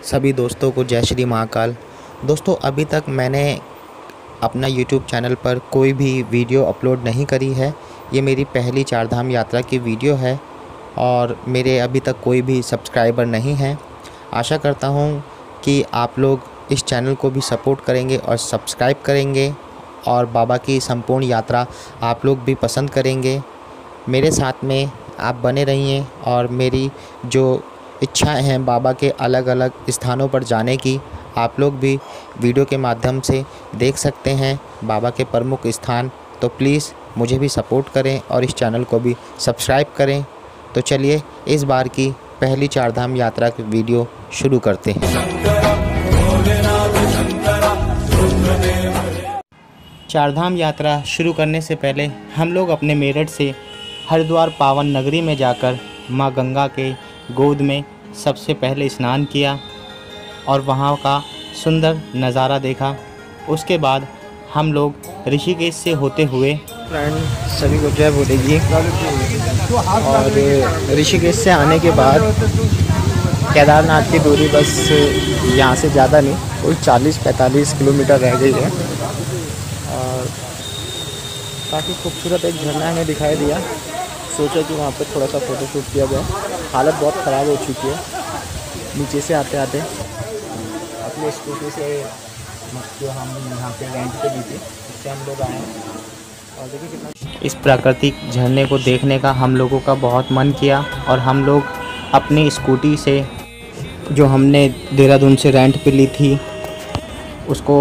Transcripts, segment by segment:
सभी दोस्तों को जय श्री महाकाल। दोस्तों, अभी तक मैंने अपना यूट्यूब चैनल पर कोई भी वीडियो अपलोड नहीं करी है। ये मेरी पहली चारधाम यात्रा की वीडियो है और मेरे अभी तक कोई भी सब्सक्राइबर नहीं है। आशा करता हूँ कि आप लोग इस चैनल को भी सपोर्ट करेंगे और सब्सक्राइब करेंगे और बाबा की संपूर्ण यात्रा आप लोग भी पसंद करेंगे। मेरे साथ में आप बने रहिए और मेरी जो इच्छाएं हैं बाबा के अलग अलग स्थानों पर जाने की, आप लोग भी वीडियो के माध्यम से देख सकते हैं बाबा के प्रमुख स्थान। तो प्लीज़ मुझे भी सपोर्ट करें और इस चैनल को भी सब्सक्राइब करें। तो चलिए इस बार की पहली चारधाम यात्रा की वीडियो शुरू करते हैं। चारधाम यात्रा शुरू करने से पहले हम लोग अपने मेरठ से हरिद्वार पावन नगरी में जाकर माँ गंगा के गोद में सबसे पहले स्नान किया और वहाँ का सुंदर नज़ारा देखा। उसके बाद हम लोग ऋषिकेश से होते हुए फ्रेंड सभी को जय बोलेगी। और ऋषिकेश से आने के बाद केदारनाथ की दूरी बस यहाँ से ज़्यादा नहीं, कोई 40-45 किलोमीटर रह गई है। और काफ़ी खूबसूरत एक झरना हमें दिखाई दिया। सोचा कि वहाँ पर थोड़ा सा फ़ोटोशूट किया जाए। हालत बहुत ख़राब हो चुकी है। नीचे से आते आते अपने स्कूटी से जो हम यहाँ पे रेंट पे ली थी उससे हम लोग आए हैं। और देखिए कितना इस प्राकृतिक झरने को देखने का हम लोगों का बहुत मन किया और हम लोग अपनी स्कूटी से जो हमने देहरादून से रेंट पे ली थी उसको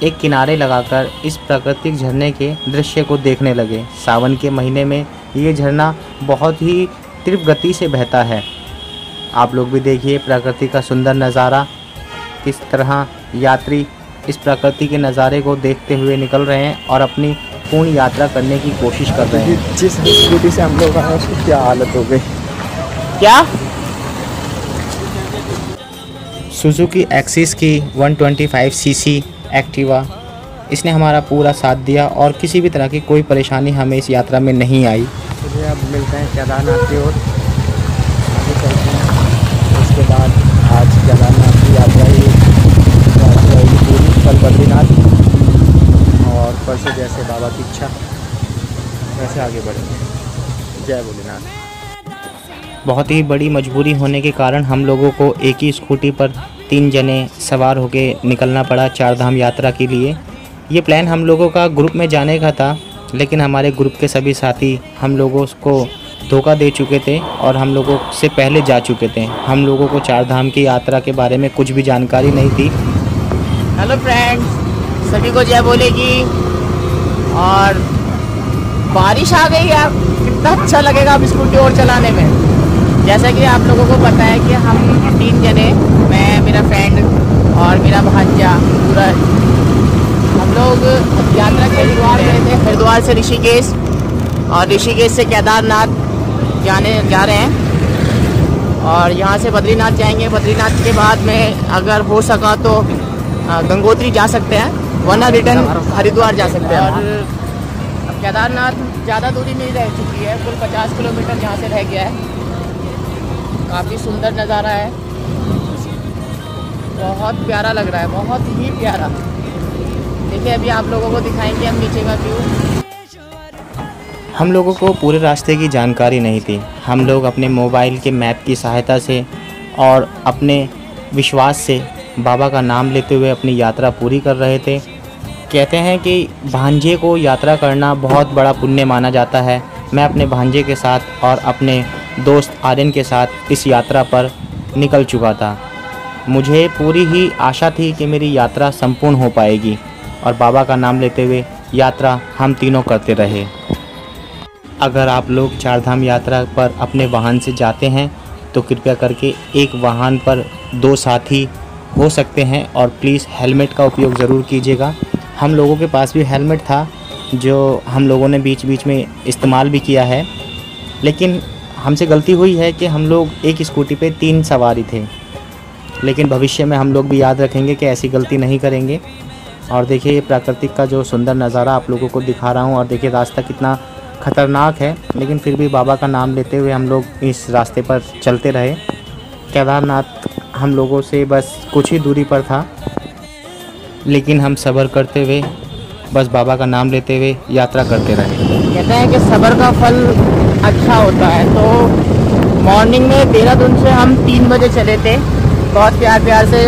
एक किनारे लगाकर इस प्राकृतिक झरने के दृश्य को देखने लगे। सावन के महीने में ये झरना बहुत ही तीव्र गति से बहता है। आप लोग भी देखिए प्रकृति का सुंदर नज़ारा, किस तरह यात्री इस प्रकृति के नज़ारे को देखते हुए निकल रहे हैं और अपनी पूर्ण यात्रा करने की कोशिश कर रहे हैं। जिस स्कूटी से हम लोग आए उसकी क्या हालत हो गई। क्या सुजुकी एक्सिस की 125 सीसी एक्टिवा, इसने हमारा पूरा साथ दिया और किसी भी तरह की कोई परेशानी हमें इस यात्रा में नहीं आई। चलिए अब मिलते हैं केदारनाथ की ओर, आगे चलते हैं। उसके बाद आज केदारनाथ की यात्रा ही रहेगी पूरी, कल बद्रीनाथ और परसों जैसे बाबा की इच्छा वैसे आगे बढ़ेंगे। जय भोलेनाथ। बहुत ही बड़ी मजबूरी होने के कारण हम लोगों को एक ही स्कूटी पर 3 जने सवार होके निकलना पड़ा चारधाम यात्रा के लिए। ये प्लान हम लोगों का ग्रुप में जाने का था, लेकिन हमारे ग्रुप के सभी साथी हम लोगों को धोखा दे चुके थे और हम लोगों से पहले जा चुके थे। हम लोगों को चारधाम की यात्रा के बारे में कुछ भी जानकारी नहीं थी। हेलो फ्रेंड्स, सभी को जय बोलेगी। और बारिश आ गई है, कितना अच्छा लगेगा अब स्कूटी और चलाने में। जैसा कि आप लोगों को पता है कि हम 3 जने, मैं, मेरा फ्रेंड और मेरा भांजा, पूरा हम लोग यात्रा के हरिद्वार गए थे। हरिद्वार से ऋषिकेश और ऋषिकेश से केदारनाथ जा रहे हैं और यहाँ से बद्रीनाथ जाएंगे। बद्रीनाथ के बाद में अगर हो सका तो गंगोत्री जा सकते हैं, वरना रिटर्न हरिद्वार जा सकते हैं। और अब केदारनाथ ज़्यादा दूरी नहीं रह चुकी है, कुल 50 किलोमीटर यहाँ से रह गया है। काफ़ी सुंदर नज़ारा है, बहुत प्यारा लग रहा है, बहुत ही प्यारा। देखिए अभी आप लोगों को दिखाएंगे हम नीचे का व्यू। हम लोगों को पूरे रास्ते की जानकारी नहीं थी। हम लोग अपने मोबाइल के मैप की सहायता से और अपने विश्वास से बाबा का नाम लेते हुए अपनी यात्रा पूरी कर रहे थे। कहते हैं कि भांजे को यात्रा करना बहुत बड़ा पुण्य माना जाता है। मैं अपने भांजे के साथ और अपने दोस्त आर्यन के साथ इस यात्रा पर निकल चुका था। मुझे पूरी ही आशा थी कि मेरी यात्रा संपूर्ण हो पाएगी और बाबा का नाम लेते हुए यात्रा हम तीनों करते रहे। अगर आप लोग चारधाम यात्रा पर अपने वाहन से जाते हैं तो कृपया करके एक वाहन पर 2 साथी हो सकते हैं और प्लीज़ हेलमेट का उपयोग ज़रूर कीजिएगा। हम लोगों के पास भी हेलमेट था जो हम लोगों ने बीच बीच में इस्तेमाल भी किया है, लेकिन हमसे गलती हुई है कि हम लोग एक स्कूटी पे 3 सवारी थे। लेकिन भविष्य में हम लोग भी याद रखेंगे कि ऐसी गलती नहीं करेंगे। और देखिए ये प्राकृतिक का जो सुंदर नज़ारा आप लोगों को दिखा रहा हूँ और देखिए रास्ता कितना खतरनाक है, लेकिन फिर भी बाबा का नाम लेते हुए हम लोग इस रास्ते पर चलते रहे। केदारनाथ हम लोगों से बस कुछ ही दूरी पर था, लेकिन हम सब्र करते हुए बस बाबा का नाम लेते हुए यात्रा करते रहे। कहते हैं कि सब्र का फल अच्छा होता है। तो मॉर्निंग में देहरादून से हम 3 बजे चले थे। बहुत प्यार प्यार से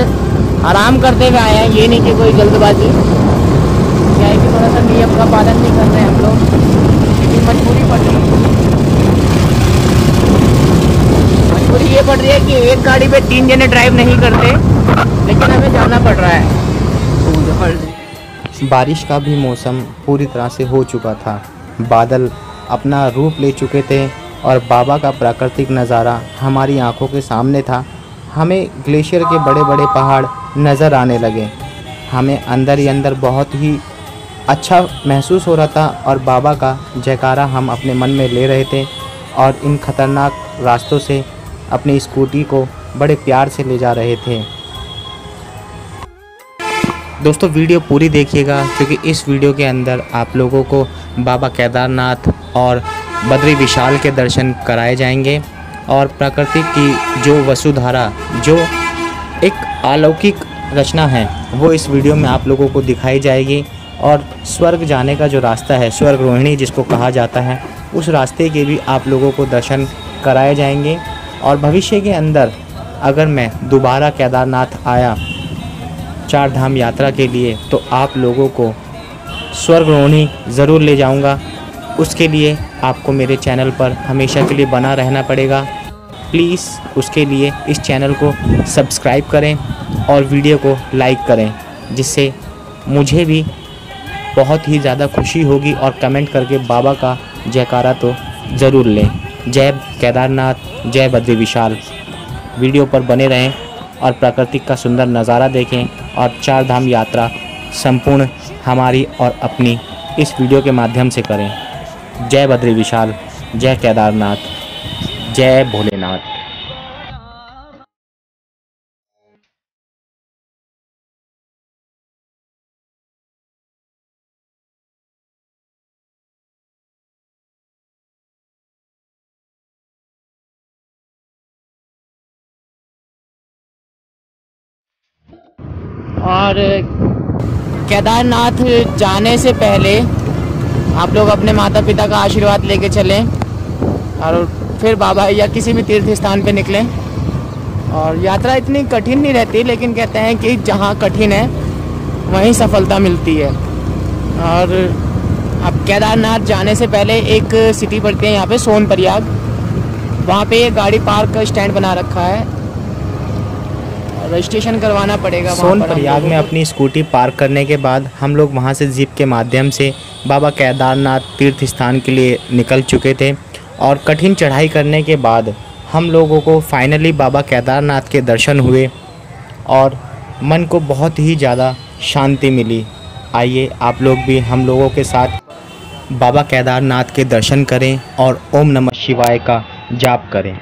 आराम करते हुए आए हैं, ये नहीं कि कोई जल्दबाजी। क्या है कि थोड़ा सा नियम का पालन नहीं कर रहे हैं हम लोग, लेकिन मजबूरी पड़ रही है। मजबूरी ये पड़ रही है कि एक गाड़ी पे 3 जने ड्राइव नहीं करते, लेकिन हमें जाना पड़ रहा है। बारिश का भी मौसम पूरी तरह से हो चुका था। बादल अपना रूप ले चुके थे और बाबा का प्राकृतिक नज़ारा हमारी आंखों के सामने था। हमें ग्लेशियर के बड़े बड़े पहाड़ नज़र आने लगे। हमें अंदर ही अंदर बहुत ही अच्छा महसूस हो रहा था और बाबा का जयकारा हम अपने मन में ले रहे थे और इन खतरनाक रास्तों से अपनी स्कूटी को बड़े प्यार से ले जा रहे थे। दोस्तों वीडियो पूरी देखिएगा, क्योंकि इस वीडियो के अंदर आप लोगों को बाबा केदारनाथ और बद्री विशाल के दर्शन कराए जाएंगे और प्रकृति की जो वसुधारा, जो एक अलौकिक रचना है, वो इस वीडियो में आप लोगों को दिखाई जाएगी। और स्वर्ग जाने का जो रास्ता है, स्वर्ग रोहिणी जिसको कहा जाता है, उस रास्ते के भी आप लोगों को दर्शन कराए जाएंगे। और भविष्य के अंदर अगर मैं दोबारा केदारनाथ आया 4 धाम यात्रा के लिए, तो आप लोगों को स्वर्ग रोहिणी ज़रूर ले जाऊंगा। उसके लिए आपको मेरे चैनल पर हमेशा के लिए बना रहना पड़ेगा। प्लीज़ उसके लिए इस चैनल को सब्सक्राइब करें और वीडियो को लाइक करें, जिससे मुझे भी बहुत ही ज़्यादा खुशी होगी। और कमेंट करके बाबा का जयकारा तो ज़रूर लें। जय केदारनाथ, जय बद्री विशाल। वीडियो पर बने रहें और प्राकृतिक का सुंदर नज़ारा देखें और 4 धाम यात्रा संपूर्ण हमारी और अपनी इस वीडियो के माध्यम से करें। जय बद्री विशाल, जय केदारनाथ, जय भोलेनाथ। और केदारनाथ जाने से पहले आप लोग अपने माता पिता का आशीर्वाद लेके चलें और फिर बाबा या किसी भी तीर्थ स्थान पे निकलें। और यात्रा इतनी कठिन नहीं रहती, लेकिन कहते हैं कि जहाँ कठिन है वहीं सफलता मिलती है। और अब केदारनाथ जाने से पहले एक सिटी पड़ती है यहाँ पे, सोनप्रयाग। वहाँ पे एक गाड़ी पार्क का स्टैंड बना रखा है, रजिस्ट्रेशन करवाना पड़ेगा। सोनप्रयाग में अपनी स्कूटी पार्क करने के बाद हम लोग वहाँ से जीप के माध्यम से बाबा केदारनाथ तीर्थ स्थान के लिए निकल चुके थे। और कठिन चढ़ाई करने के बाद हम लोगों को फाइनली बाबा केदारनाथ के दर्शन हुए और मन को बहुत ही ज़्यादा शांति मिली। आइए आप लोग भी हम लोगों के साथ बाबा केदारनाथ के दर्शन करें और ओम नमः शिवाय का जाप करें।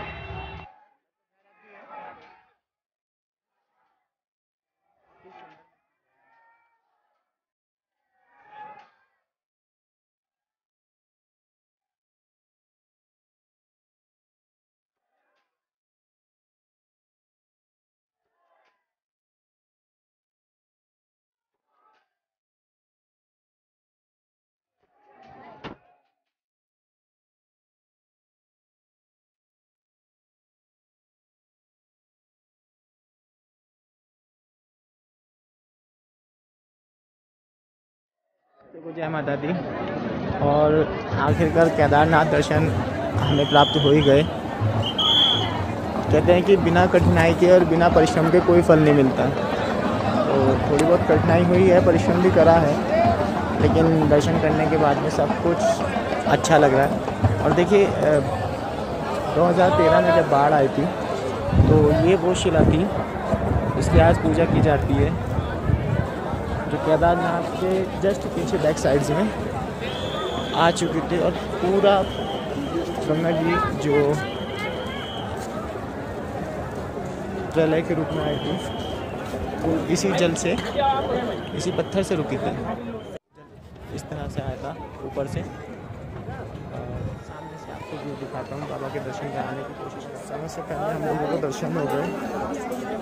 देखो, जय माता दी। और आखिरकार केदारनाथ दर्शन हमें प्राप्त हो ही गए। कहते हैं कि बिना कठिनाई के और बिना परिश्रम के कोई फल नहीं मिलता। तो थोड़ी बहुत कठिनाई हुई है, परिश्रम भी करा है, लेकिन दर्शन करने के बाद में सब कुछ अच्छा लग रहा है। और देखिए 2013 में जब बाढ़ आई थी, तो ये वो शिला थी इसकी आज पूजा की जाती है, जो केदारनाथ के जस्ट पीछे बैक साइड्स में आ चुकी थी। और पूरा गंगा जी जो प्रलय के रूप में आई थी, वो इसी जल से, इसी पत्थर से रुकी थी। इस तरह से आया था ऊपर से, सामने से आपको ये दिखाता हूँ, बाबा के दर्शन कराने की कोशिश करता हूँ। समय से पहले हम लोगों को दर्शन हो गए।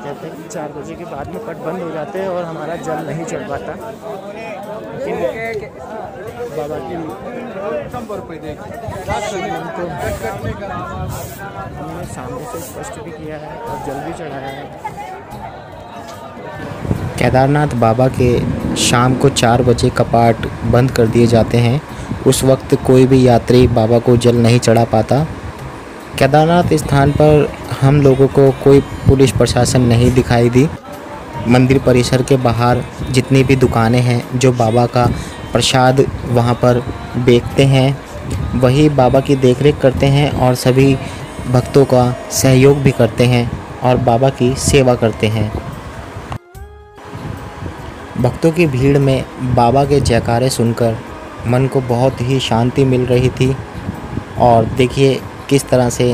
कहते हैं कि 4 बजे के बाद में पट बंद हो जाते हैं और हमारा जल नहीं चढ़ पाता, लेकिन बाबा की हमने सामने से स्पष्ट भी किया है और जल भी चढ़ाया है। केदारनाथ बाबा के शाम को 4 बजे कपाट बंद कर दिए जाते हैं। उस वक्त कोई भी यात्री बाबा को जल नहीं चढ़ा पाता। केदारनाथ स्थान पर हम लोगों को कोई पुलिस प्रशासन नहीं दिखाई दी। मंदिर परिसर के बाहर जितनी भी दुकानें हैं जो बाबा का प्रसाद वहाँ पर बेचते हैं, वही बाबा की देखरेख करते हैं और सभी भक्तों का सहयोग भी करते हैं और बाबा की सेवा करते हैं। भक्तों की भीड़ में बाबा के जयकारे सुनकर मन को बहुत ही शांति मिल रही थी। और देखिए किस तरह से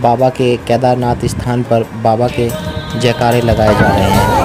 बाबा के केदारनाथ स्थान पर बाबा के जयकारे लगाए जा रहे हैं।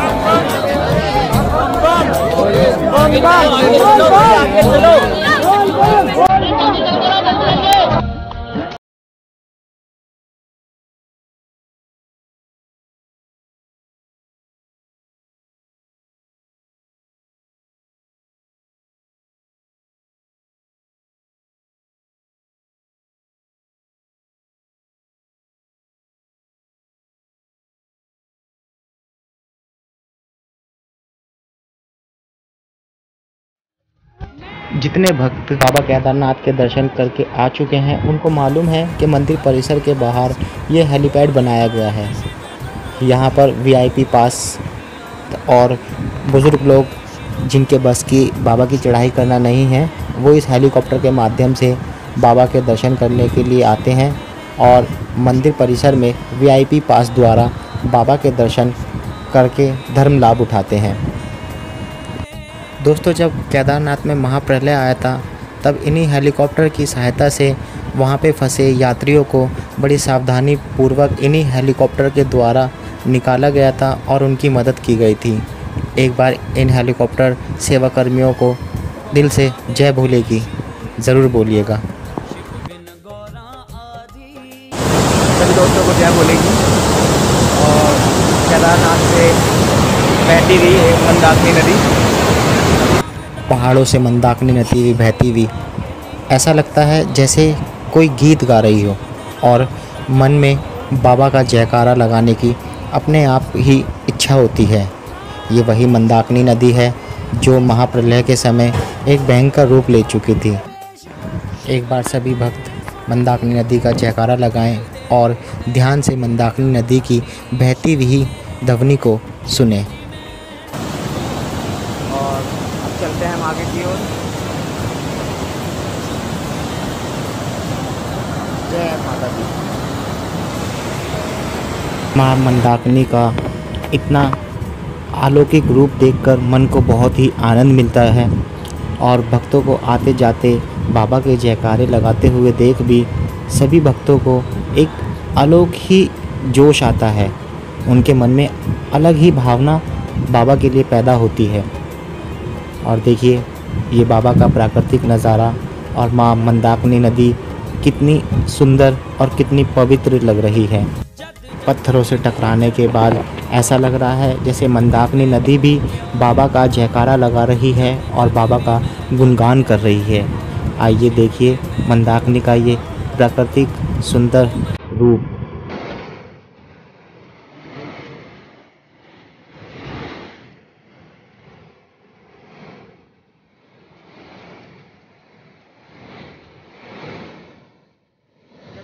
जितने भक्त बाबा केदारनाथ के दर्शन करके आ चुके हैं उनको मालूम है कि मंदिर परिसर के बाहर ये हेलीपैड बनाया गया है। यहाँ पर वीआईपी पास और बुज़ुर्ग लोग जिनके बस की बाबा की चढ़ाई करना नहीं है, वो इस हेलीकॉप्टर के माध्यम से बाबा के दर्शन करने के लिए आते हैं और मंदिर परिसर में वीआईपी पास द्वारा बाबा के दर्शन करके धर्म लाभ उठाते हैं। दोस्तों, जब केदारनाथ में महाप्रलय आया था तब इन्हीं हेलीकॉप्टर की सहायता से वहाँ पे फंसे यात्रियों को बड़ी सावधानी पूर्वक इन्हीं हेलीकॉप्टर के द्वारा निकाला गया था और उनकी मदद की गई थी। एक बार इन हेलीकॉप्टर सेवा कर्मियों को दिल से जय भोले की ज़रूर बोलिएगा। सभी दोस्तों को जय भोले की। और केदारनाथ से बहती हुई मंदाकिनी नदी, पहाड़ों से मंदाकिनी नदी बहती हुई, ऐसा लगता है जैसे कोई गीत गा रही हो और मन में बाबा का जयकारा लगाने की अपने आप ही इच्छा होती है। ये वही मंदाकिनी नदी है जो महाप्रलय के समय एक भयंकर रूप ले चुकी थी। एक बार सभी भक्त मंदाकिनी नदी का जयकारा लगाएं और ध्यान से मंदाकिनी नदी की बहती हुई ध्वनि को सुने। चलते हैं हम आगे की ओर। जय माता दी। माँ मंदाकिनी का इतना अलौकिक रूप देखकर मन को बहुत ही आनंद मिलता है और भक्तों को आते जाते बाबा के जयकारे लगाते हुए देख भी सभी भक्तों को एक अलौकिक ही जोश आता है। उनके मन में अलग ही भावना बाबा के लिए पैदा होती है। और देखिए ये बाबा का प्राकृतिक नज़ारा और माँ मंदाकिनी नदी कितनी सुंदर और कितनी पवित्र लग रही है। पत्थरों से टकराने के बाद ऐसा लग रहा है जैसे मंदाकिनी नदी भी बाबा का जयकारा लगा रही है और बाबा का गुणगान कर रही है। आइए देखिए मंदाकिनी का ये प्राकृतिक सुंदर रूप।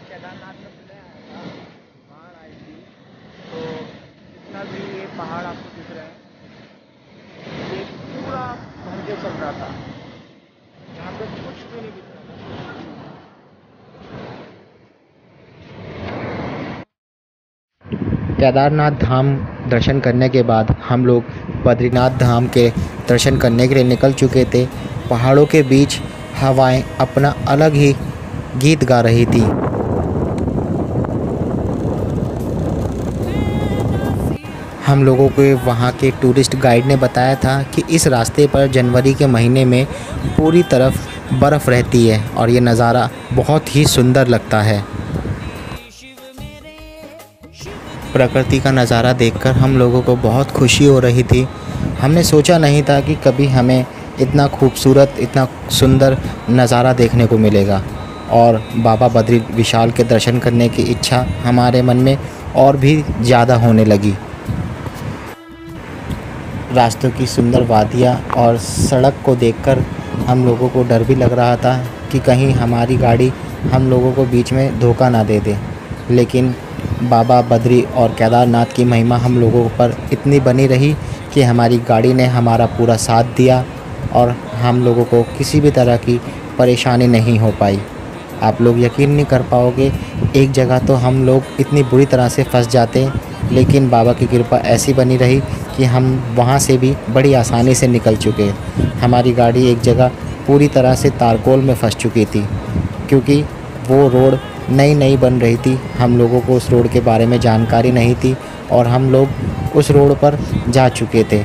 केदारनाथ में प्रलय आया था, बाढ़ आई थी, तो जितना भी ये पहाड़ आपको दिख रहा है ये पूरा भर के चल रहा था। यहाँ पे कुछ भी नहीं दिख रहा था। केदारनाथ धाम दर्शन करने के बाद हम लोग बद्रीनाथ धाम के दर्शन करने के लिए निकल चुके थे। पहाड़ों के बीच हवाएं अपना अलग ही गीत गा रही थी। हम लोगों को वहाँ के टूरिस्ट गाइड ने बताया था कि इस रास्ते पर जनवरी के महीने में पूरी तरफ बर्फ़ रहती है और ये नज़ारा बहुत ही सुंदर लगता है। प्रकृति का नज़ारा देखकर हम लोगों को बहुत खुशी हो रही थी। हमने सोचा नहीं था कि कभी हमें इतना खूबसूरत, इतना सुंदर नज़ारा देखने को मिलेगा और बाबा बद्री विशाल के दर्शन करने की इच्छा हमारे मन में और भी ज़्यादा होने लगी। रास्तों की सुंदर वादियाँ और सड़क को देखकर हम लोगों को डर भी लग रहा था कि कहीं हमारी गाड़ी हम लोगों को बीच में धोखा ना दे दे। लेकिन बाबा बद्री और केदारनाथ की महिमा हम लोगों पर इतनी बनी रही कि हमारी गाड़ी ने हमारा पूरा साथ दिया और हम लोगों को किसी भी तरह की परेशानी नहीं हो पाई। आप लोग यकीन नहीं कर पाओगे, एक जगह तो हम लोग इतनी बुरी तरह से फंस जाते, लेकिन बाबा की कृपा ऐसी बनी रही कि हम वहाँ से भी बड़ी आसानी से निकल चुके। हमारी गाड़ी एक जगह पूरी तरह से तारकोल में फंस चुकी थी, क्योंकि वो रोड नई बन रही थी। हम लोगों को उस रोड के बारे में जानकारी नहीं थी और हम लोग उस रोड पर जा चुके थे।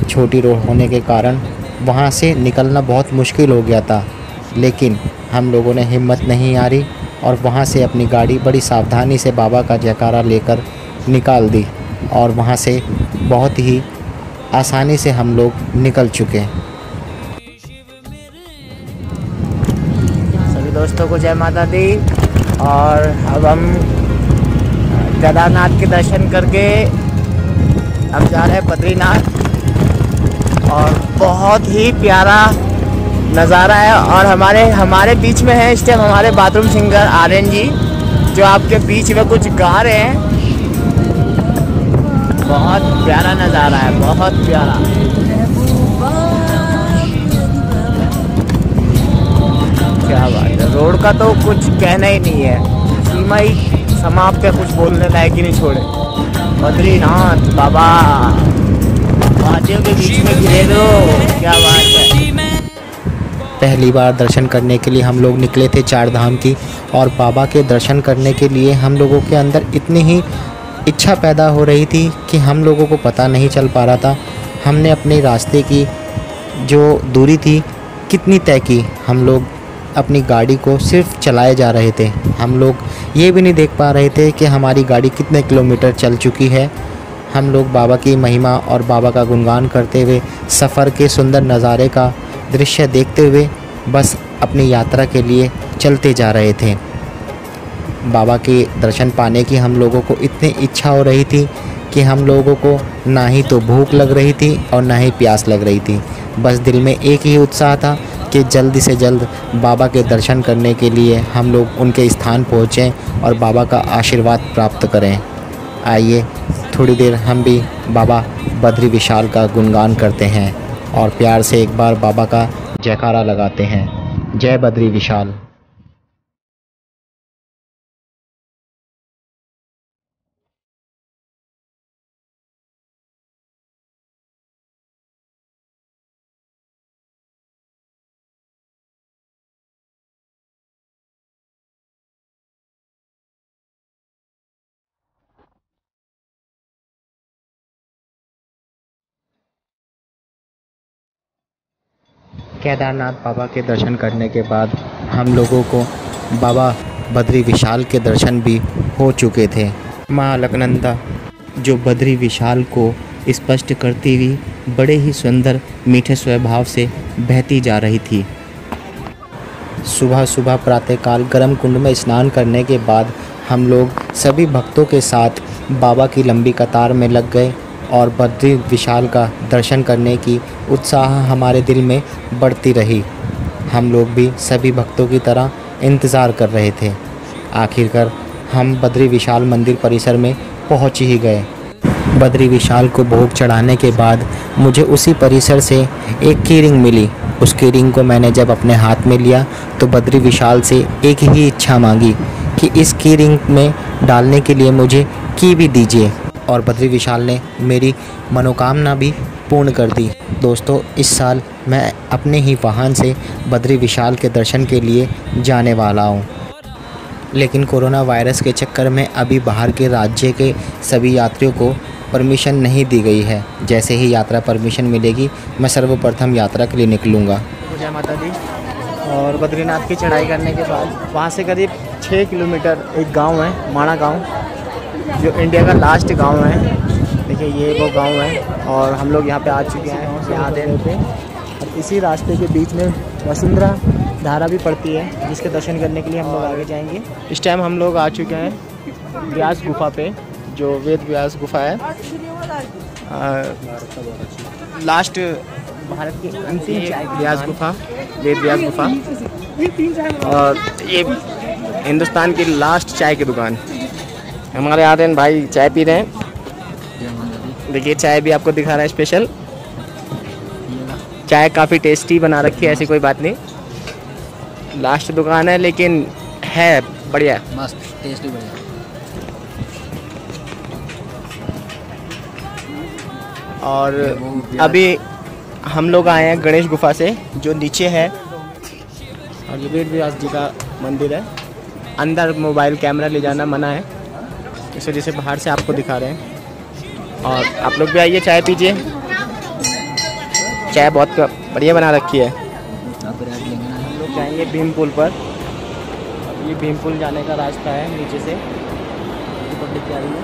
छोटी रोड होने के कारण वहाँ से निकलना बहुत मुश्किल हो गया था, लेकिन हम लोगों ने हिम्मत नहीं हारी और वहाँ से अपनी गाड़ी बड़ी सावधानी से बाबा का जयकारा लेकर निकाल दी और वहाँ से बहुत ही आसानी से हम लोग निकल चुके। सभी दोस्तों को जय माता दी। और अब हम केदारनाथ के दर्शन करके अब जा रहे हैं बद्रीनाथ और बहुत ही प्यारा नज़ारा है। और हमारे बीच में है इस टाइम हमारे बाथरूम सिंगर आर्यन जी, जो आपके बीच में कुछ गा रहे हैं। बहुत प्यारा नज़ारा है, बहुत प्यारा। क्या बात है, रोड का तो कुछ कहना ही नहीं है, सीमा ही समाप्त है, कुछ बोलने लायक ही नहीं छोड़े। बद्रीनाथ बाबा वादियों के बीच में घिरे दो, क्या बात है। पहली बार दर्शन करने के लिए हम लोग निकले थे चार धाम की, और बाबा के दर्शन करने के लिए हम लोगों के अंदर इतनी ही इच्छा पैदा हो रही थी कि हम लोगों को पता नहीं चल पा रहा था हमने अपने रास्ते की जो दूरी थी कितनी तय की। हम लोग अपनी गाड़ी को सिर्फ चलाए जा रहे थे, हम लोग ये भी नहीं देख पा रहे थे कि हमारी गाड़ी कितने किलोमीटर चल चुकी है। हम लोग बाबा की महिमा और बाबा का गुणगान करते हुए, सफ़र के सुंदर नज़ारे का दृश्य देखते हुए बस अपनी यात्रा के लिए चलते जा रहे थे। बाबा के दर्शन पाने की हम लोगों को इतनी इच्छा हो रही थी कि हम लोगों को ना ही तो भूख लग रही थी और ना ही प्यास लग रही थी। बस दिल में एक ही उत्साह था कि जल्दी से जल्द बाबा के दर्शन करने के लिए हम लोग उनके स्थान पहुँचें और बाबा का आशीर्वाद प्राप्त करें। आइए थोड़ी देर हम भी बाबा बद्री विशाल का गुणगान करते हैं और प्यार से एक बार बाबा का जयकारा लगाते हैं। जय बद्री विशाल। केदारनाथ बाबा के दर्शन करने के बाद हम लोगों को बाबा बद्री विशाल के दर्शन भी हो चुके थे। माँ अलकनंदा जो बद्री विशाल को स्पष्ट करती हुई बड़े ही सुंदर मीठे स्वभाव से बहती जा रही थी। सुबह सुबह प्रातःकाल गर्म कुंड में स्नान करने के बाद हम लोग सभी भक्तों के साथ बाबा की लंबी कतार में लग गए और बद्री विशाल का दर्शन करने की उत्साह हमारे दिल में बढ़ती रही। हम लोग भी सभी भक्तों की तरह इंतज़ार कर रहे थे। आखिरकार हम बद्री विशाल मंदिर परिसर में पहुंच ही गए। बद्री विशाल को भोग चढ़ाने के बाद मुझे उसी परिसर से एक की रिंग मिली। उस की रिंग को मैंने जब अपने हाथ में लिया तो बद्री विशाल से एक ही इच्छा मांगी कि इस की रिंग में डालने के लिए मुझे की भी दीजिए, और बद्री विशाल ने मेरी मनोकामना भी पूर्ण कर दी। दोस्तों, इस साल मैं अपने ही वाहन से बद्री विशाल के दर्शन के लिए जाने वाला हूँ, लेकिन कोरोना वायरस के चक्कर में अभी बाहर के राज्य के सभी यात्रियों को परमिशन नहीं दी गई है। जैसे ही यात्रा परमिशन मिलेगी मैं सर्वप्रथम यात्रा के लिए निकलूँगा। जय माता दी। और बद्रीनाथ की चढ़ाई करने के बाद वहाँ से करीब 6 किलोमीटर एक गांव है, माणा गांव, जो इंडिया का लास्ट गांव है। देखिए ये वो गांव है और हम लोग यहाँ पे आ चुके हैं यहाँ देने पे। और इसी रास्ते के बीच में वसुंधरा धारा भी पड़ती है, जिसके दर्शन करने के लिए हम लोग आगे जाएंगे। इस टाइम हम लोग आ चुके हैं व्यास गुफा पे, जो वेद व्यास गुफा है, लास्ट भारत की अंतिम व्यास गुफा, वेद व्यास गुफा। और ये हिंदुस्तान की लास्ट चाय की दुकान। हमारे आर्यन भाई चाय पी रहे हैं। देखिए चाय भी आपको दिखा रहा है स्पेशल। चाय काफ़ी टेस्टी बना रखी है, ऐसी कोई बात नहीं। लास्ट दुकान है लेकिन है बढ़िया, मस्त टेस्टी बढ़िया। और अभी हम लोग आए हैं गणेश गुफा से, जो नीचे है। और ये वेद व्यास जी का मंदिर है। अंदर मोबाइल कैमरा ले जाना मना है, इस वजह से बाहर से आपको दिखा रहे हैं। और आप लोग भी आइए, चाय पीजिए। चाय बहुत बढ़िया बना रखी है। हम लोग जाएंगे भीम पुल पर। अब ये भीम पुल जाने का रास्ता है नीचे से, पब्लिक जा रही है।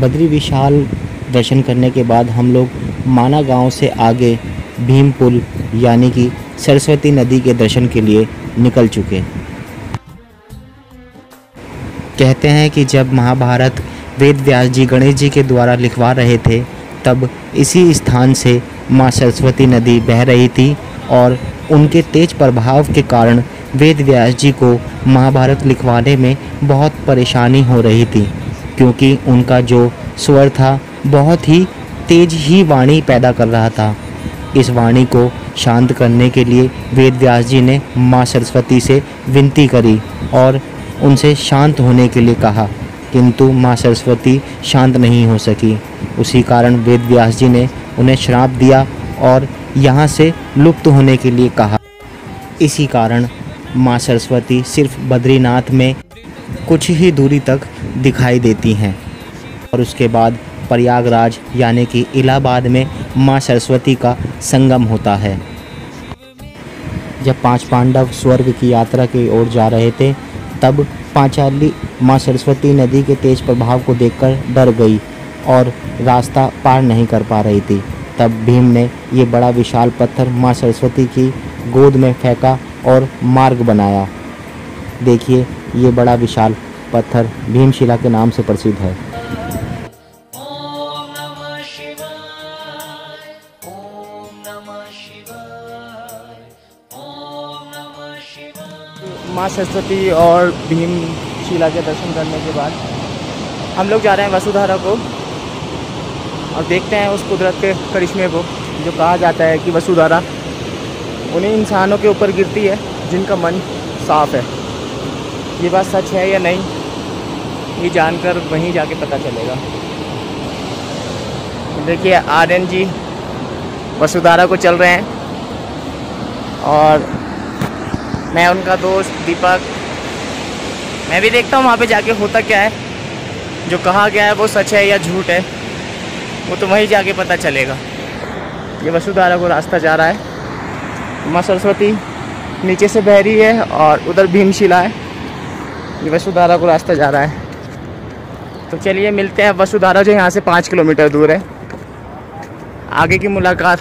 बद्री विशाल दर्शन करने के बाद हम लोग माना गांव से आगे भीम पुल यानी कि सरस्वती नदी के दर्शन के लिए निकल चुके। कहते हैं कि जब महाभारत वेद व्यास जी गणेश जी के द्वारा लिखवा रहे थे, तब इसी स्थान से माँ सरस्वती नदी बह रही थी और उनके तेज प्रभाव के कारण वेद व्यास जी को महाभारत लिखवाने में बहुत परेशानी हो रही थी, क्योंकि उनका जो स्वर था बहुत ही तेज ही वाणी पैदा कर रहा था। इस वाणी को शांत करने के लिए वेद व्यास जी ने माँ सरस्वती से विनती करी और उनसे शांत होने के लिए कहा, किंतु माँ सरस्वती शांत नहीं हो सकी। उसी कारण वेद व्यास जी ने उन्हें श्राप दिया और यहाँ से लुप्त होने के लिए कहा। इसी कारण माँ सरस्वती सिर्फ बद्रीनाथ में कुछ ही दूरी तक दिखाई देती हैं और उसके बाद प्रयागराज यानी कि इलाहाबाद में माँ सरस्वती का संगम होता है। जब 5 पांडव स्वर्ग की यात्रा की ओर जा रहे थे, तब पांचाली माँ सरस्वती नदी के तेज प्रभाव को देखकर डर गई और रास्ता पार नहीं कर पा रही थी। तब भीम ने ये बड़ा विशाल पत्थर माँ सरस्वती की गोद में फेंका और मार्ग बनाया। देखिए ये बड़ा विशाल पत्थर भीमशिला के नाम से प्रसिद्ध है। माँ सरस्वती और भीमशिला के दर्शन करने के बाद हम लोग जा रहे हैं वसुधारा को और देखते हैं उस कुदरत के करिश्मे को, जो कहा जाता है कि वसुधारा उन्हीं इंसानों के ऊपर गिरती है जिनका मन साफ है। ये बात सच है या नहीं, ये जानकर वहीं जाके पता चलेगा। देखिए आर्यन जी वसुधारा को चल रहे हैं और मैं उनका दोस्त दीपक, मैं भी देखता हूँ वहाँ पे जाके होता क्या है, जो कहा गया है वो सच है या झूठ है, वो तो वहीं जाके पता चलेगा। ये वसुधारा को रास्ता जा रहा है, माँ सरस्वती नीचे से बह रही है और उधर भीमशिला है। ये वसुधारा को रास्ता जा रहा है। तो चलिए मिलते हैं वसुधारा, जो यहाँ से 5 किलोमीटर दूर है। आगे की मुलाकात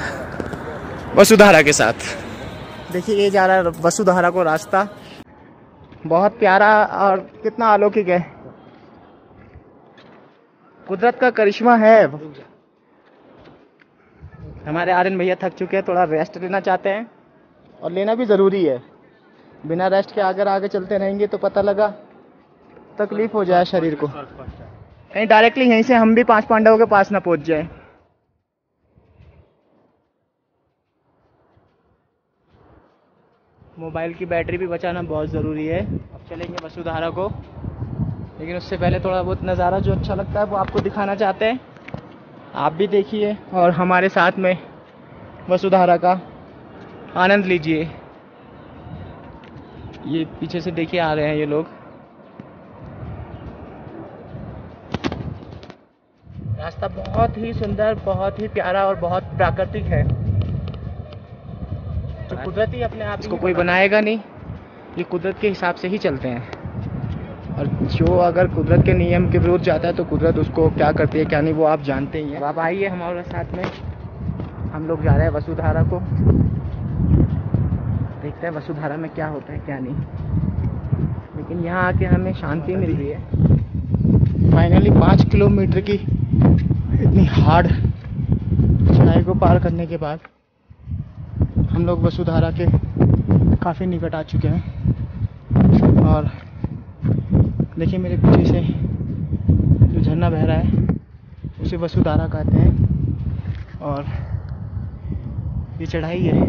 वसुधारा के साथ। देखिए ये जा रहा है वसुधारा को रास्ता, बहुत प्यारा और कितना अलौकिक है, कुदरत का करिश्मा है। हमारे आर्यन भैया थक चुके हैं, थोड़ा रेस्ट लेना चाहते हैं और लेना भी ज़रूरी है। बिना रेस्ट के अगर आगे चलते रहेंगे तो पता लगा तकलीफ हो जाए शरीर को, कहीं डायरेक्टली यहीं से हम भी 5 पांडवों के पास ना पहुंच जाए। मोबाइल की बैटरी भी बचाना बहुत ज़रूरी है। अब चलेंगे वसुधारा को, लेकिन उससे पहले थोड़ा बहुत नज़ारा जो अच्छा लगता है वो आपको दिखाना चाहते हैं। आप भी देखिए और हमारे साथ में वसुधारा का आनंद लीजिए। ये पीछे से देखिए आ रहे हैं ये लोग। रास्ता बहुत ही सुंदर, बहुत ही प्यारा और बहुत प्राकृतिक है। जो कुदरती अपने आप इसको कोई बनाएगा नहीं, ये कुदरत के हिसाब से ही चलते हैं। और जो अगर कुदरत के नियम के विरुद्ध जाता है तो कुदरत उसको क्या करती है क्या नहीं वो आप जानते ही हैं। अब आइए हमारे साथ में, हम लोग जा रहे हैं वसुधारा को, देखते हैं वसुधारा में क्या होता है क्या नहीं। लेकिन यहाँ आके हमें शांति मिल रही है। फाइनली 5 किलोमीटर की इतनी हार्ड चढ़ाई को पार करने के बाद हम लोग वसुधारा के काफ़ी निकट आ चुके हैं। और देखिए मेरे पीछे से जो झरना बह रहा है उसे वसुधारा कहते हैं। और ये चढ़ाई है,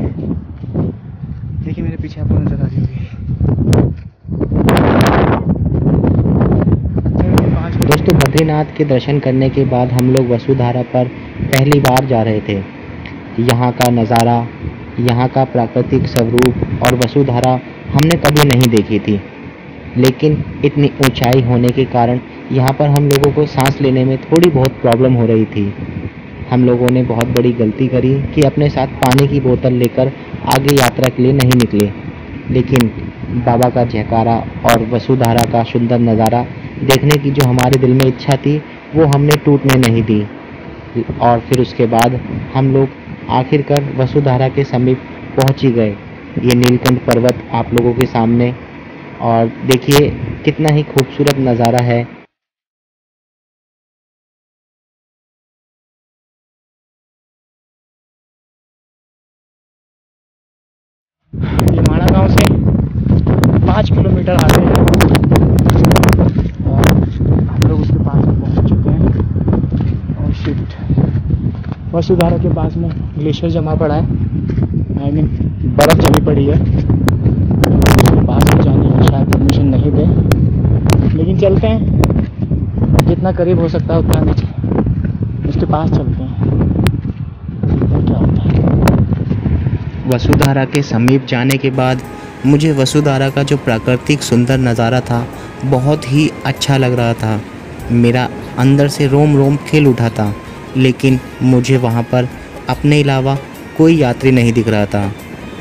देखिए मेरे पीछे आपको नजर आ रही होगी। दोस्तों बद्रीनाथ के दर्शन करने के बाद हम लोग वसुधारा पर पहली बार जा रहे थे। यहाँ का नज़ारा, यहाँ का प्राकृतिक स्वरूप और वसुधारा हमने कभी नहीं देखी थी। लेकिन इतनी ऊंचाई होने के कारण यहाँ पर हम लोगों को सांस लेने में थोड़ी बहुत प्रॉब्लम हो रही थी। हम लोगों ने बहुत बड़ी गलती करी कि अपने साथ पानी की बोतल लेकर आगे यात्रा के लिए नहीं निकले। लेकिन बाबा का जयकारा और वसुधारा का सुंदर नज़ारा देखने की जो हमारे दिल में इच्छा थी वो हमने टूटने नहीं दी। और फिर उसके बाद हम लोग आखिरकार वसुधारा के समीप पहुंच ही गए। ये नीलकंठ पर्वत आप लोगों के सामने, और देखिए कितना ही खूबसूरत नज़ारा है। ये माणा गांव से 5 किलोमीटर आगे है और हम लोग उसके पास में पहुंच चुके हैं। और शिफ्ट वसुधारा के पास में ग्लेशियर जमा पड़ा है, आई मीन बर्फ़ जमी पड़ी है। उसके पास में जाने की शायद परमिशन नहीं दे, लेकिन चलते हैं, जितना करीब हो सकता है उतना नीचे उसके पास चलते हैं, क्या होता है। वसुधारा के समीप जाने के बाद मुझे वसुधारा का जो प्राकृतिक सुंदर नज़ारा था बहुत ही अच्छा लग रहा था। मेरा अंदर से रोम रोम खिल उठा था। लेकिन मुझे वहाँ पर अपने अलावा कोई यात्री नहीं दिख रहा था।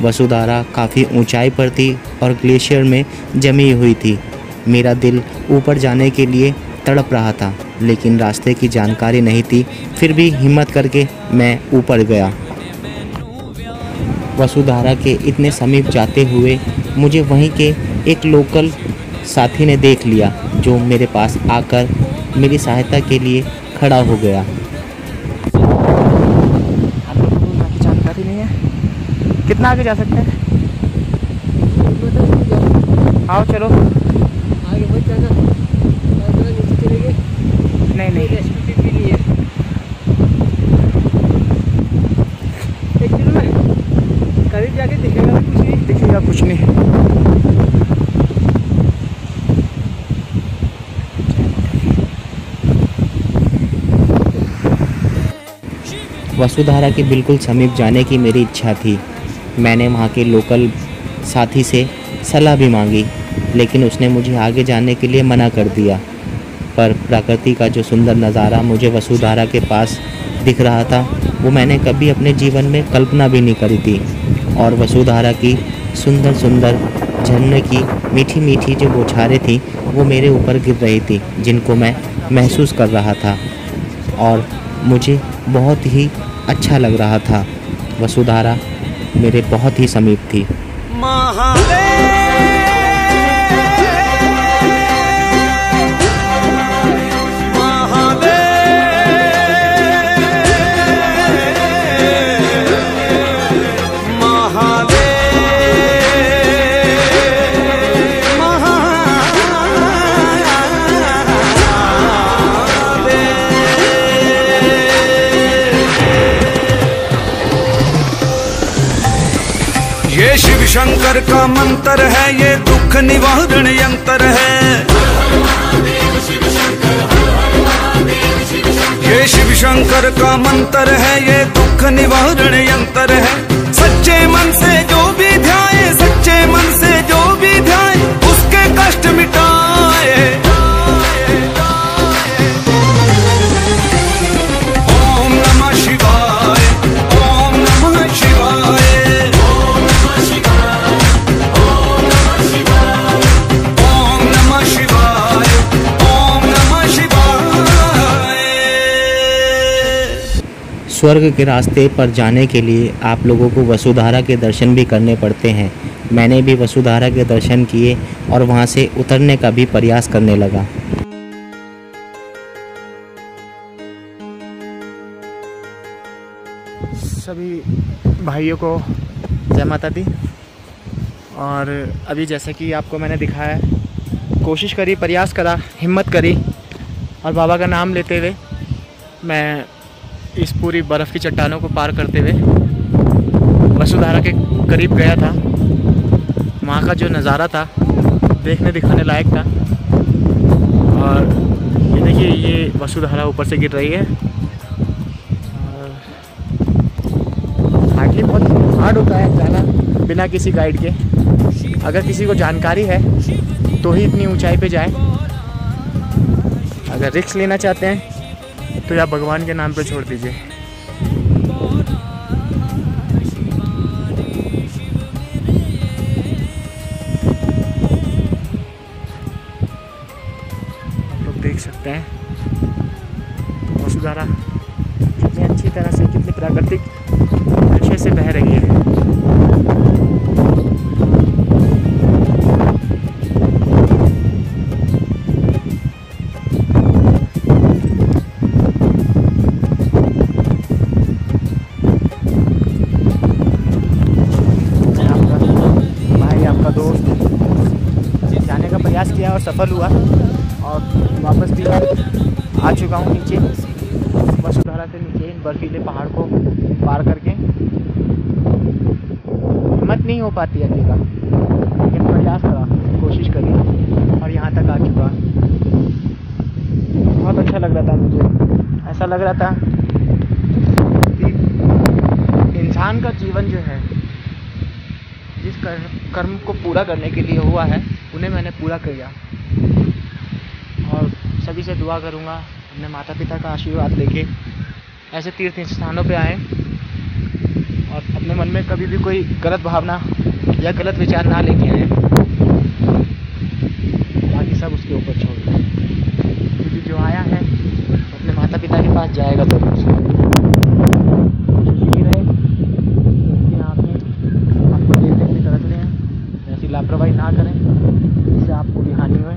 वसुधारा काफ़ी ऊंचाई पर थी और ग्लेशियर में जमी हुई थी। मेरा दिल ऊपर जाने के लिए तड़प रहा था, लेकिन रास्ते की जानकारी नहीं थी। फिर भी हिम्मत करके मैं ऊपर गया। वसुधारा के इतने समीप जाते हुए मुझे वहीं के एक लोकल साथी ने देख लिया, जो मेरे पास आकर मेरी सहायता के लिए खड़ा हो गया। आप लोगों को यहाँ की जानकारी नहीं है, कितना आगे जा सकते हैं? आओ चलो आगे मत जाना, नीचे चलेंगे। नहीं नहीं रेस्क्यू भी नहीं है। एक किलो में करीब जाके दिखेगा भी कुछ नहीं, दिखेगा कुछ नहीं। वसुधारा के बिल्कुल समीप जाने की मेरी इच्छा थी। मैंने वहाँ के लोकल साथी से सलाह भी मांगी, लेकिन उसने मुझे आगे जाने के लिए मना कर दिया। पर प्रकृति का जो सुंदर नज़ारा मुझे वसुधारा के पास दिख रहा था वो मैंने कभी अपने जीवन में कल्पना भी नहीं करी थी। और वसुधारा की सुंदर सुंदर झरने की मीठी मीठी जो बौछारें थी वो मेरे ऊपर गिर रही थी, जिनको मैं महसूस कर रहा था और मुझे बहुत ही अच्छा लग रहा था। वसुधारा मेरे बहुत ही समीप थी। ये शिव शंकर का मंत्र है, ये दुख निवारण यंत्र है। ये शिव शंकर का मंत्र है, ये दुख निवारण यंत्र है। सच्चे मन से जो भी ध्याए, सच्चे मन से जो भी ध्याए, उसके कष्ट मिटाए। ओम नमः शिवाय, ओम नमः शिवाय, ओम नमः स्वर्ग के रास्ते पर जाने के लिए आप लोगों को वसुधारा के दर्शन भी करने पड़ते हैं। मैंने भी वसुधारा के दर्शन किए और वहाँ से उतरने का भी प्रयास करने लगा। सभी भाइयों को जय माता दी। और अभी जैसे कि आपको मैंने दिखाया है, कोशिश करी, प्रयास करा, हिम्मत करी और बाबा का नाम लेते हुए मैं इस पूरी बर्फ़ की चट्टानों को पार करते हुए वसुधारा के करीब गया था। वहाँ का जो नज़ारा था देखने दिखाने लायक था। और ये देखिए, ये वसुधारा ऊपर से गिर रही है। और हार्डली बहुत हार्ड होता है जाना बिना किसी गाइड के। अगर किसी को जानकारी है तो ही इतनी ऊंचाई पे जाए। अगर रिस्क लेना चाहते हैं तो या भगवान के नाम पे छोड़ दीजिए। आप लोग देख सकते हैं वसुधारा कितनी अच्छी तरह से, कितनी प्राकृतिक दृश्य से बह रही है। किया और सफल हुआ और वापस भी आ चुका हूँ नीचे, वसुधारा से नीचे इन बर्फीले पहाड़ को पार करके। हिम्मत नहीं हो पाती अभी का, लेकिन प्रयास करा, कोशिश करी और यहाँ तक आ चुका। बहुत अच्छा लग रहा था मुझे। ऐसा लग रहा था कि इंसान का जीवन जो है, जिस कर्म को पूरा करने के लिए हुआ है, उन्हें मैंने पूरा किया। और सभी से दुआ करूँगा अपने माता पिता का आशीर्वाद लेके ऐसे तीर्थ स्थानों पे आएँ और अपने मन में कभी भी कोई गलत भावना या गलत विचार ना लेके आएँ। बाकी सब उसके ऊपर छोड़ दें, क्योंकि जो आया है अपने माता पिता के पास जाएगा ज़रूर। कोशिश यही रहे कि आपको देख देख के तरस रहे हैं, ऐसी लापरवाही ना करें जिससे आपको भी हानि हुए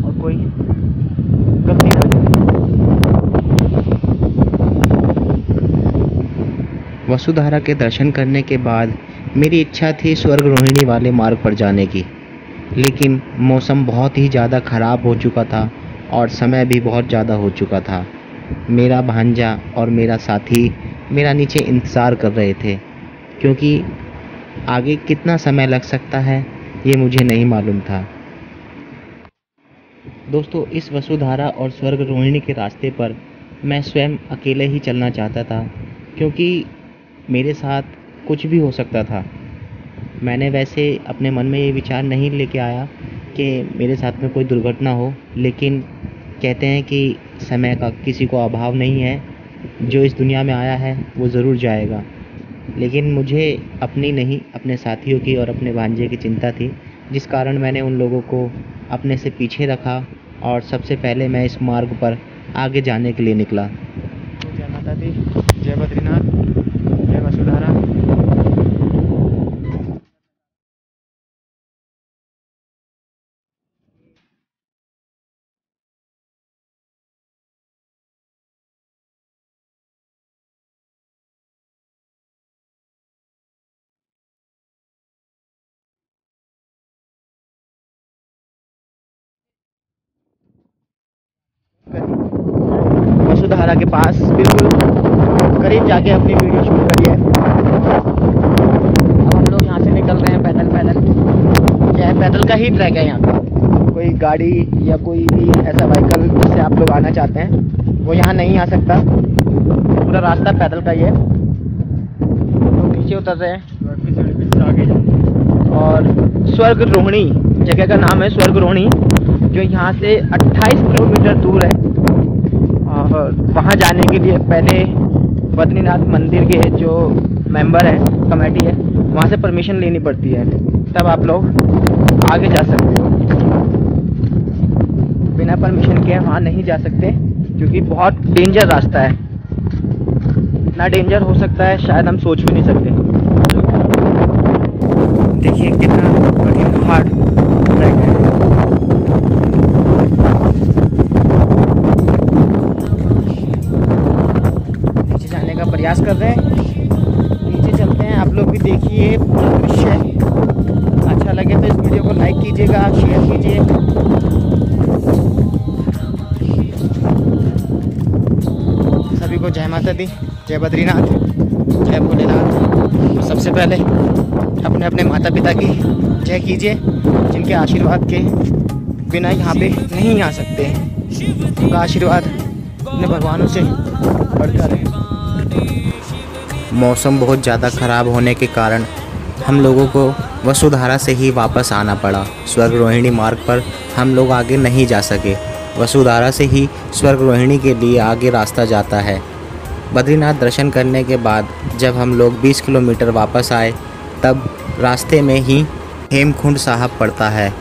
और कोई गलती ना करें। वसुधारा के दर्शन करने के बाद मेरी इच्छा थी स्वर्ग रोहिणी वाले मार्ग पर जाने की, लेकिन मौसम बहुत ही ज़्यादा ख़राब हो चुका था और समय भी बहुत ज़्यादा हो चुका था। मेरा भांजा और मेरा साथी मेरा नीचे इंतज़ार कर रहे थे, क्योंकि आगे कितना समय लग सकता है ये मुझे नहीं मालूम था। दोस्तों, इस वसुधारा और स्वर्ग रोहिणी के रास्ते पर मैं स्वयं अकेले ही चलना चाहता था, क्योंकि मेरे साथ कुछ भी हो सकता था। मैंने वैसे अपने मन में ये विचार नहीं लेके आया कि मेरे साथ में कोई दुर्घटना हो, लेकिन कहते हैं कि समय का किसी को अभाव नहीं है। जो इस दुनिया में आया है वो ज़रूर जाएगा। लेकिन मुझे अपनी नहीं, अपने साथियों की और अपने भांजे की चिंता थी, जिस कारण मैंने उन लोगों को अपने से पीछे रखा और सबसे पहले मैं इस मार्ग पर आगे जाने के लिए निकला। जय माता दी, जय बद्रीनाथ, जय वसुधारा। वसुधारा के पास बिल्कुल करीब जाके अपनी वीडियो शूट करी है। अब हम लोग यहाँ से निकल रहे हैं पैदल पैदल। क्या है, पैदल का ही ट्रैक है यहाँ पे। कोई गाड़ी या कोई भी ऐसा व्हीकल जिससे आप लोग आना चाहते हैं वो यहाँ नहीं आ सकता। पूरा रास्ता पैदल का ही है। लोग नीचे उतर रहे हैं और स्वर्ग रोहिणी जगह का नाम है, स्वर्ग रोहिणी, जो यहाँ से 28 किलोमीटर दूर है। और वहाँ जाने के लिए पहले बद्रीनाथ मंदिर के जो मेंबर है, कमेटी है, वहाँ से परमिशन लेनी पड़ती है, तब आप लोग आगे जा सकते हो। बिना परमिशन के वहाँ नहीं जा सकते, क्योंकि बहुत डेंजर रास्ता है। कितना डेंजर हो सकता है शायद हम सोच भी नहीं सकते। देखिए कितना कठिन हार्ड ट्रैक है। नीचे जाने का प्रयास कर रहे हैं, नीचे चलते हैं। आप लोग भी देखिए पूरा दृश्य। अच्छा लगे तो इस वीडियो को लाइक कीजिएगा, शेयर कीजिए। सभी को जय माता दी, जय बद्रीनाथ, जय भोलेनाथ। तो सबसे पहले अपने अपने माता पिता की जय कीजिए, जिनके आशीर्वाद के बिना यहाँ पे नहीं आ सकते। उनका आशीर्वाद अपने भगवानों से बढ़कर है। मौसम बहुत ज़्यादा ख़राब होने के कारण हम लोगों को वसुधारा से ही वापस आना पड़ा। स्वर्ग रोहिणी मार्ग पर हम लोग आगे नहीं जा सके। वसुधारा से ही स्वर्ग रोहिणी के लिए आगे रास्ता जाता है। बद्रीनाथ दर्शन करने के बाद जब हम लोग 20 किलोमीटर वापस आए, तब रास्ते में ही हेमकुंड साहब पड़ता है।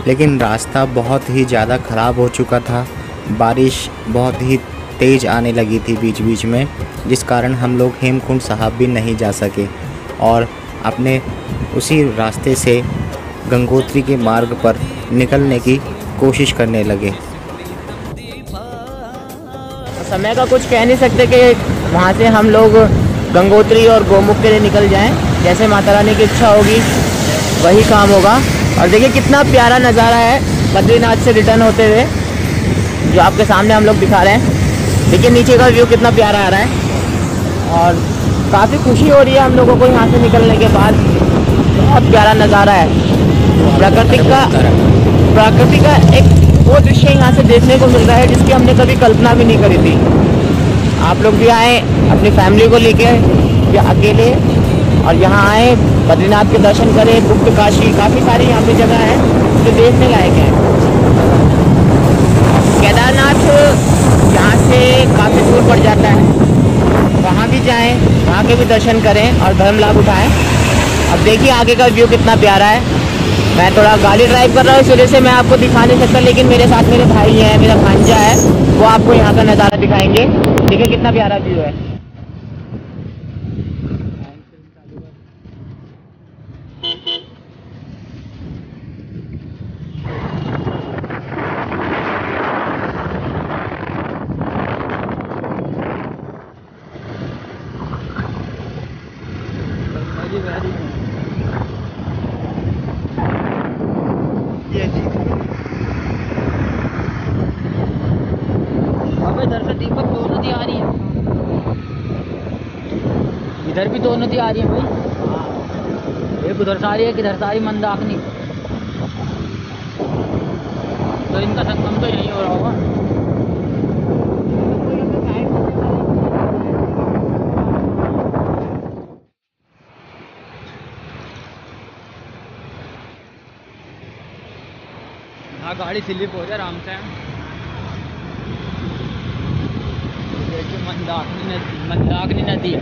लेकिन रास्ता बहुत ही ज़्यादा ख़राब हो चुका था। बारिश बहुत ही तेज़ आने लगी थी बीच बीच में, जिस कारण हम लोग हेमकुंड साहब भी नहीं जा सके और अपने उसी रास्ते से गंगोत्री के मार्ग पर निकलने की कोशिश करने लगे। समय का कुछ कह नहीं सकते कि वहाँ से हम लोग गंगोत्री और गोमुख के लिए निकल जाएं। जैसे माता रानी की इच्छा होगी वही काम होगा। और देखिए कितना प्यारा नज़ारा है बद्रीनाथ से रिटर्न होते हुए, जो आपके सामने हम लोग दिखा रहे हैं। देखिए नीचे का व्यू कितना प्यारा आ रहा है और काफ़ी खुशी हो रही है हम लोगों को यहाँ से निकलने के बाद। बहुत प्यारा नज़ारा है। प्रकृति का एक वो दृश्य यहाँ से देखने को मिल रहा है जिसकी हमने कभी कल्पना भी नहीं करी थी। आप लोग भी आए अपनी फैमिली को लेके या अकेले और यहाँ आए, बद्रीनाथ के दर्शन करें। गुप्त काशी, काफ़ी सारी यहाँ पे जगह है जो देखने लायक है। केदारनाथ यहाँ से काफ़ी दूर पड़ जाता है, वहाँ भी जाएं, वहाँ के भी दर्शन करें और धर्म लाभ उठाएं। अब देखिए आगे का व्यू कितना प्यारा है। मैं थोड़ा गाड़ी ड्राइव कर रहा हूँ, इस वजह से मैं आपको दिखा नहीं सकता, लेकिन मेरे साथ मेरे भाई हैं, मेरा भांजा है, वो आपको यहाँ का नज़ारा दिखाएंगे। देखिए कितना प्यारा व्यू है। इधर से दीपक दो नदी आ रही है, इधर भी दो नदी आ रही है भाई। एक उधर से आ रही है, किधर से आ रही मंदाकिनी। तो इनका संगम तो यहीं हो रहा होगा। हाँ गाड़ी स्लिप हो जाए आराम से। मंदाकिनी नदी है।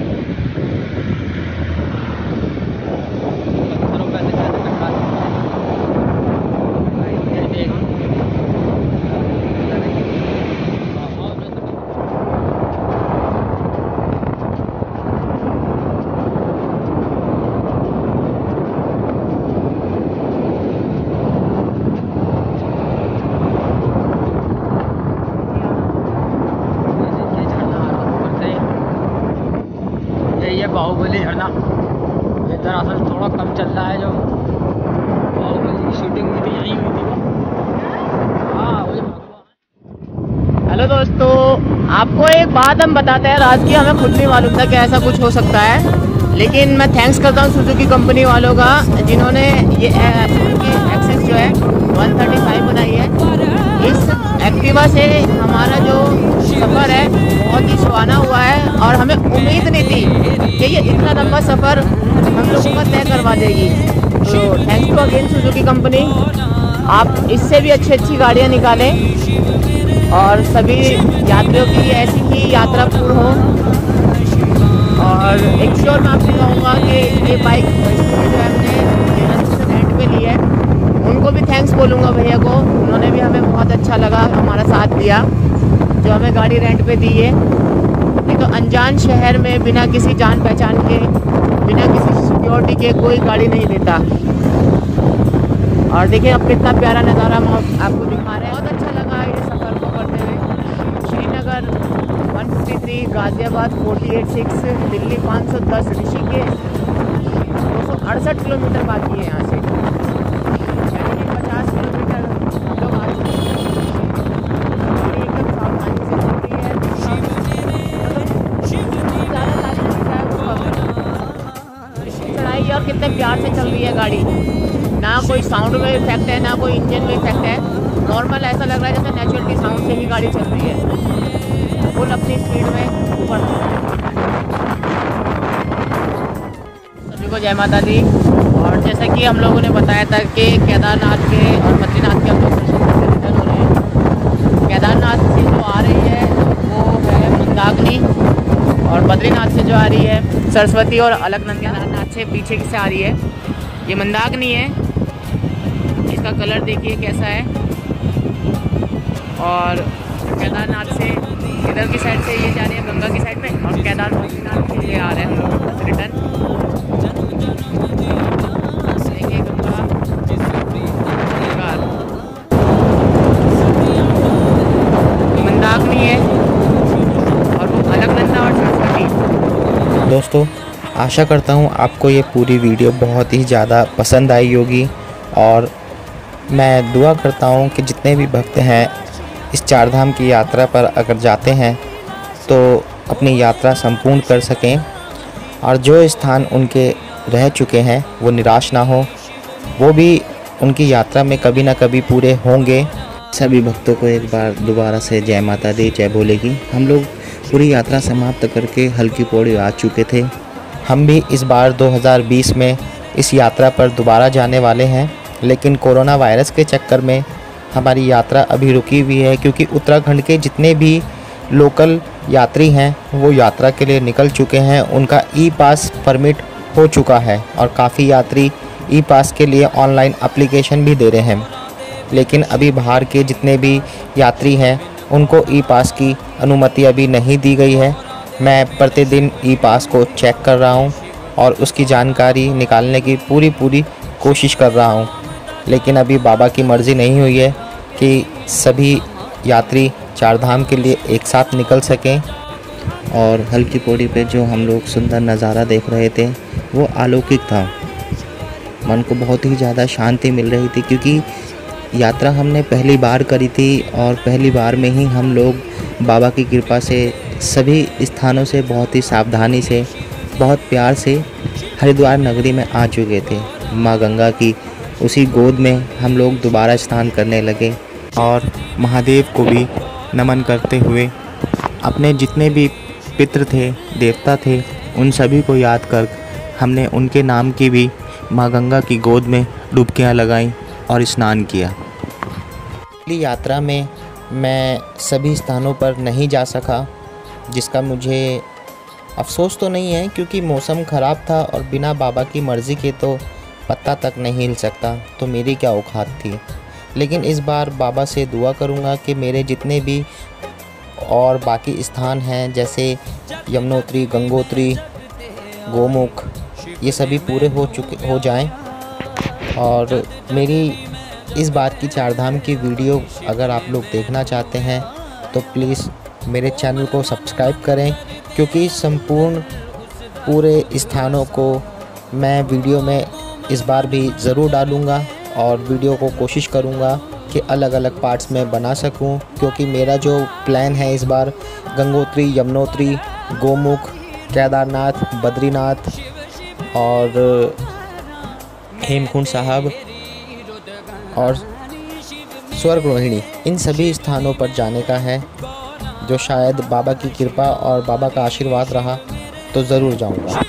बाहुबली झरना, ये दरअसल थोड़ा कम चल रहा है। जो बाहुबली की शूटिंग हुई थी यहीं हुई थी। हेलो दोस्तों, आपको एक बात हम बताते हैं, राज की हमें खुद नहीं मालूम था कि ऐसा कुछ हो सकता है। लेकिन मैं थैंक्स करता हूँ सुजुकी कंपनी वालों का, जिन्होंने ये सुजुकी एक्सेस जो है 135 बनाई है। इस एक्टिवा से हमारा जो सफ़र है बहुत ही सुहाना हुआ है और हमें उम्मीद नहीं थी कि ये इतना लंबा सफ़र हम लोगों का तय करवा देगी। तो thanks to again Suzuki company. आप इससे भी अच्छी गाड़ियाँ निकालें और सभी यात्रियों की ऐसी ही यात्रा पूर्ण हो। और एक श्योर मैं आपसे कहूँगा कि ये बाइक जो हमने रेंट पे ली है, उनको भी थैंक्स बोलूँगा भैया को। उन्होंने भी हमें बहुत अच्छा लगा, हमारा साथ दिया, जो हमें गाड़ी रेंट पे दी है। नहीं तो अनजान शहर में बिना किसी जान पहचान के, बिना किसी सिक्योरिटी के कोई गाड़ी नहीं देता। और देखिए अब कितना प्यारा नज़ारा हम आपको दिखा रहे हैं। बहुत अच्छा लगा ये सफ़र को करते हुए। श्रीनगर 153, गाज़ियाबाद 486, दिल्ली 510, ऋषिकेश 268 किलोमीटर बाकी है यहाँ से, यानी कि 50 किलोमीटर हम लोग आ चुके हैं। गाड़ी एकदम सावधानी से चल रही है, ज़्यादा तारीफ करता है वो चढ़ाई और कितने प्यार से चल रही है गाड़ी। ना कोई साउंड में इफेक्ट है, ना कोई इंजन में इफेक्ट है। नॉर्मल ऐसा लग रहा है जैसे नेचुरल साउंड से ही गाड़ी चल रही है, फुल अपनी स्पीड में ऊपर। सभी को जय माता दी। और जैसा कि हम लोगों ने बताया था कि केदारनाथ के और बद्रीनाथ के हम लोग दर्शन करके रिटर्न हो रहे हैं। केदारनाथ से जो आ रही है वो है मंदाकिनी, और बद्रीनाथ से जो आ रही है सरस्वती और अलकनंदा। केदारनाथ से पीछे से आ रही है, ये मंदाकिनी है। इसका कलर देखिए कैसा है। और केदारनाथ से इधर की साइड से ये जा रही है गंगा की साइड में, और केदारनाथ के लिए आ रहे हैं हम लोग बस रिटर्न। देखिए गंगा, मंदाकिनी है और वो अलकनंदा और सरस्वती। दोस्तों, आशा करता हूँ आपको ये पूरी वीडियो बहुत ही ज़्यादा पसंद आई होगी, और मैं दुआ करता हूँ कि जितने भी भक्त हैं इस चारधाम की यात्रा पर अगर जाते हैं तो अपनी यात्रा संपूर्ण कर सकें, और जो स्थान उनके रह चुके हैं वो निराश ना हो, वो भी उनकी यात्रा में कभी ना कभी पूरे होंगे। सभी भक्तों को एक बार दोबारा से जय माता दी, जय भोले की। हम लोग पूरी यात्रा समाप्त करके हल्की पौड़ी आ चुके थे। हम भी इस बार 2020 में इस यात्रा पर दोबारा जाने वाले हैं, लेकिन कोरोना वायरस के चक्कर में हमारी यात्रा अभी रुकी हुई है, क्योंकि उत्तराखंड के जितने भी लोकल यात्री हैं वो यात्रा के लिए निकल चुके हैं। उनका ई पास परमिट हो चुका है, और काफ़ी यात्री ई पास के लिए ऑनलाइन एप्लीकेशन भी दे रहे हैं। लेकिन अभी बाहर के जितने भी यात्री हैं उनको ई पास की अनुमति अभी नहीं दी गई है। मैं प्रतिदिन ई पास को चेक कर रहा हूं और उसकी जानकारी निकालने की पूरी कोशिश कर रहा हूं, लेकिन अभी बाबा की मर्ज़ी नहीं हुई है कि सभी यात्री चारधाम के लिए एक साथ निकल सकें। और हल्की पौड़ी पे जो हम लोग सुंदर नज़ारा देख रहे थे वो अलौकिक था। मन को बहुत ही ज़्यादा शांति मिल रही थी, क्योंकि यात्रा हमने पहली बार करी थी, और पहली बार में ही हम लोग बाबा की कृपा से सभी स्थानों से बहुत ही सावधानी से, बहुत प्यार से हरिद्वार नगरी में आ चुके थे। माँ गंगा की उसी गोद में हम लोग दोबारा स्नान करने लगे, और महादेव को भी नमन करते हुए अपने जितने भी पितृ थे, देवता थे, उन सभी को याद कर हमने उनके नाम की भी माँ गंगा की गोद में डुबकियाँ लगाईं और स्नान किया। पिछली यात्रा में मैं सभी स्थानों पर नहीं जा सका, जिसका मुझे अफसोस तो नहीं है, क्योंकि मौसम ख़राब था और बिना बाबा की मर्ज़ी के तो पत्ता तक नहीं हिल सकता, तो मेरी क्या औकात थी। लेकिन इस बार बाबा से दुआ करूँगा कि मेरे जितने भी और बाकी स्थान हैं, जैसे यमुनोत्री, गंगोत्री, गोमुख, ये सभी पूरे हो जाएं। और मेरी इस बार की चारधाम की वीडियो अगर आप लोग देखना चाहते हैं तो प्लीज़ मेरे चैनल को सब्सक्राइब करें, क्योंकि संपूर्ण पूरे स्थानों को मैं वीडियो में इस बार भी ज़रूर डालूँगा, और वीडियो को कोशिश करूँगा कि अलग अलग पार्ट्स में बना सकूँ, क्योंकि मेरा जो प्लान है इस बार गंगोत्री, यमुनोत्री, गोमुख, केदारनाथ, बद्रीनाथ और हेमकुंड साहब और स्वर्ग रोहिणी, इन सभी स्थानों पर जाने का है, जो शायद बाबा की कृपा और बाबा का आशीर्वाद रहा तो ज़रूर जाऊंगा।